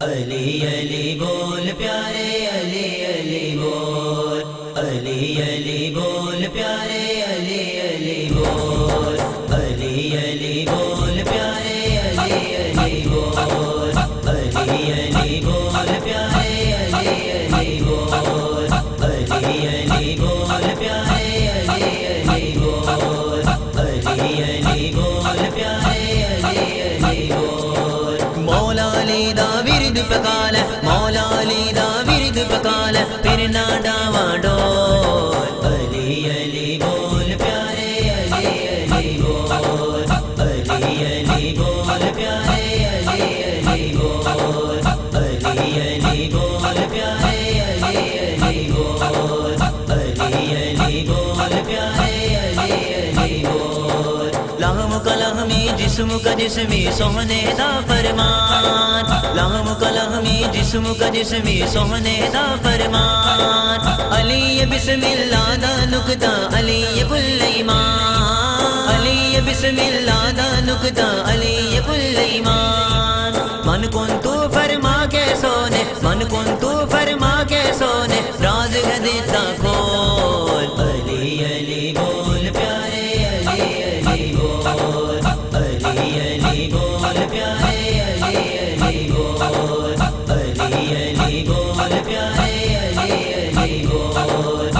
علی علی بول پیارے علی علی بول، علی علی بول پیارے علی علی بول، علی علی بول پیارے علی علی بول، علی علی بول پیارے علی علی بول، علی علی بول پیارے علی علی بول، علی علی بول پیارے علی علی بول۔ مولا علی دا ورد پکال، مولا علی دا ورد پکال، پھر نہ ڈاواں ڈول، علی علی بول پیارے علی علی بول، علی علی بول پیارے علی علی بول، علی علی بول پیارے علی علی بول، علی علی بول پیارے علی علی بول۔ لہم کا لہمی جسم کا جسمی سونے دا فرمان، لہم کا لہمی جسم کا جسمی سونے دا فرمان، علی بسم اللہ دا نکتا علی کل ایمان، علی بسم اللہ دا نکتا علی کل ایمان۔ من کن تو فرما کے سونے، من کن تو فرما کے سونے، راز ہے دیتا کھول، علی علی بول پیارے علی علی بول، علی علی بول پیارے علی علی بول، علی علی بول پیارے علی علی بول،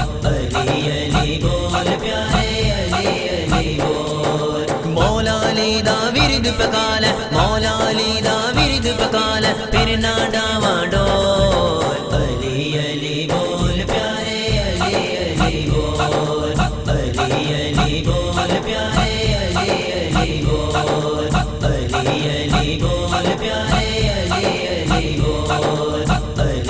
علی علی بول پیارے علی علی بول۔ مولا علی دا ورد پکال، مولا علی دا ورد پکال، پھر نہ ڈاواں ڈول، علی علی بول پیارے علی علی بول، علی علی بول پیارے علی علی بول، علی علی بول پیارے علی علی بول،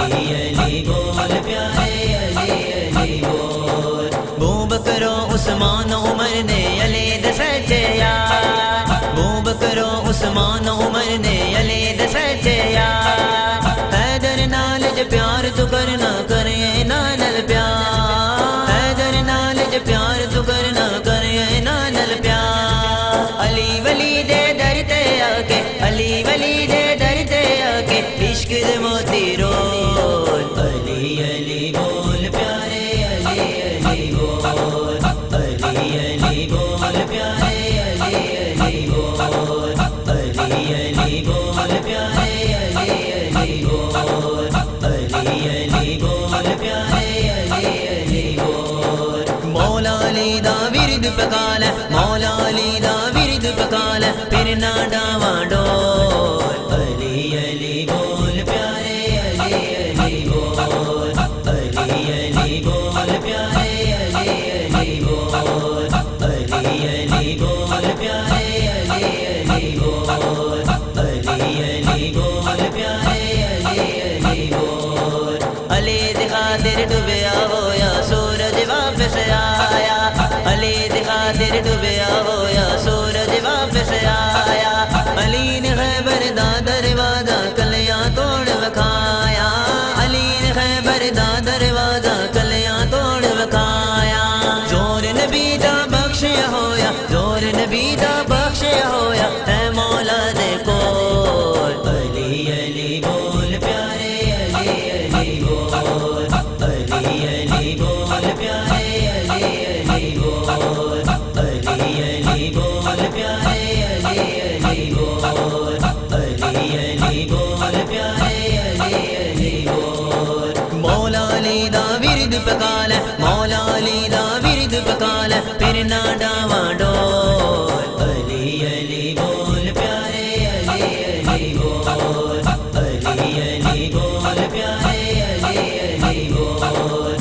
علی علی بول پیارے علی علی بول۔ بو بکرو عثمان عمر نے علی دے سچے یار، بو بکرو عثمان عمر نے علی دے سچے یار، حیدر نال جو پیار تو کرنا کرے نال پیار، حیدر نال جو پیار تو کرنا کرے نال پیار۔ علی ولی دے در تے آ کے، علی ولی دے در تے آ کے، عشق دے موتی رول، علی علی بول پیارے علی علی بول، علی علی بول پیارے علی علی بول، علی علی بول پیارے علی علی بول، علی علی بول پیارے علی علی بول۔ مولا علی دا ورد پکال، مولا علی دا ورد پکال، پھر نہ ڈاواں ڈول، علی علی بول پیارے علی علی بول، علی علی بول پیارے علی علی بول، علی علی بول پیارے علی علی بول، علی علی بول پیارے علی علی بول۔ علی دی خاطر ڈوبیا ہویا سورج واپس آیا، علی دی خاطر ڈوبیا ہویا سورج واپس آیا، علی نے خیبر دا دروازہ کلیاں توڑ وکھایا، علی نے خیبر دا دروازہ کلیاں توڑ وکھایا۔ زور نبی دا بخشیا ہویا، زور نبی دا بخشیا ہویا، اے مولا دے کول، علی علی بول پیارے علی علی بول، علی علی بول پیارے علی علی بول، علی علی بول پیارے علی علی بول، علی علی بول پیارے علی علی بول۔ مولا علی دا ورد پکال، مولا علی دا ورد پکال، پھر نہ ڈاواں ڈول، علی علی بول پیارے علی علی بول، علی علی بول پیارے علی علی بول،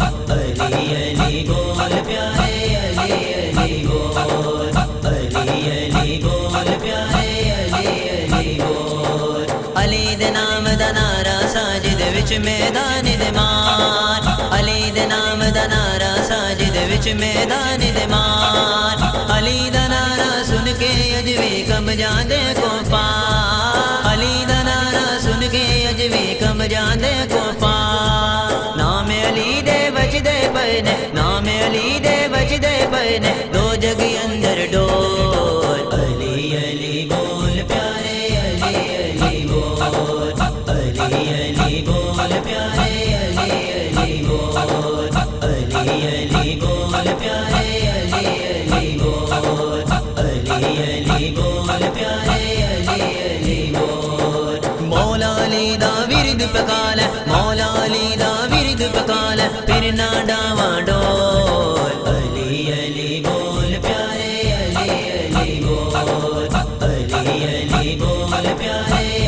علی علی بول پیارے علی علی بول، علی علی بول پیارے علی علی بول۔ علی دے نام دا نعرہ ساجد وچ میدان دے مان، علی دے نام دا نعرہ ساجد وچ میدان دے مان، علی دا نعرہ سن کے اج وی کم جاندے کو پا، علی دا نعرہ سن کے اج وی کم جاندے کو پا۔ نام علی دے بجدے پئے نے، نام علی دے بجدے پئے نے، دو جگ اندر ڈول، علی علی بول پیارے علی علی بول، علی بول پیارے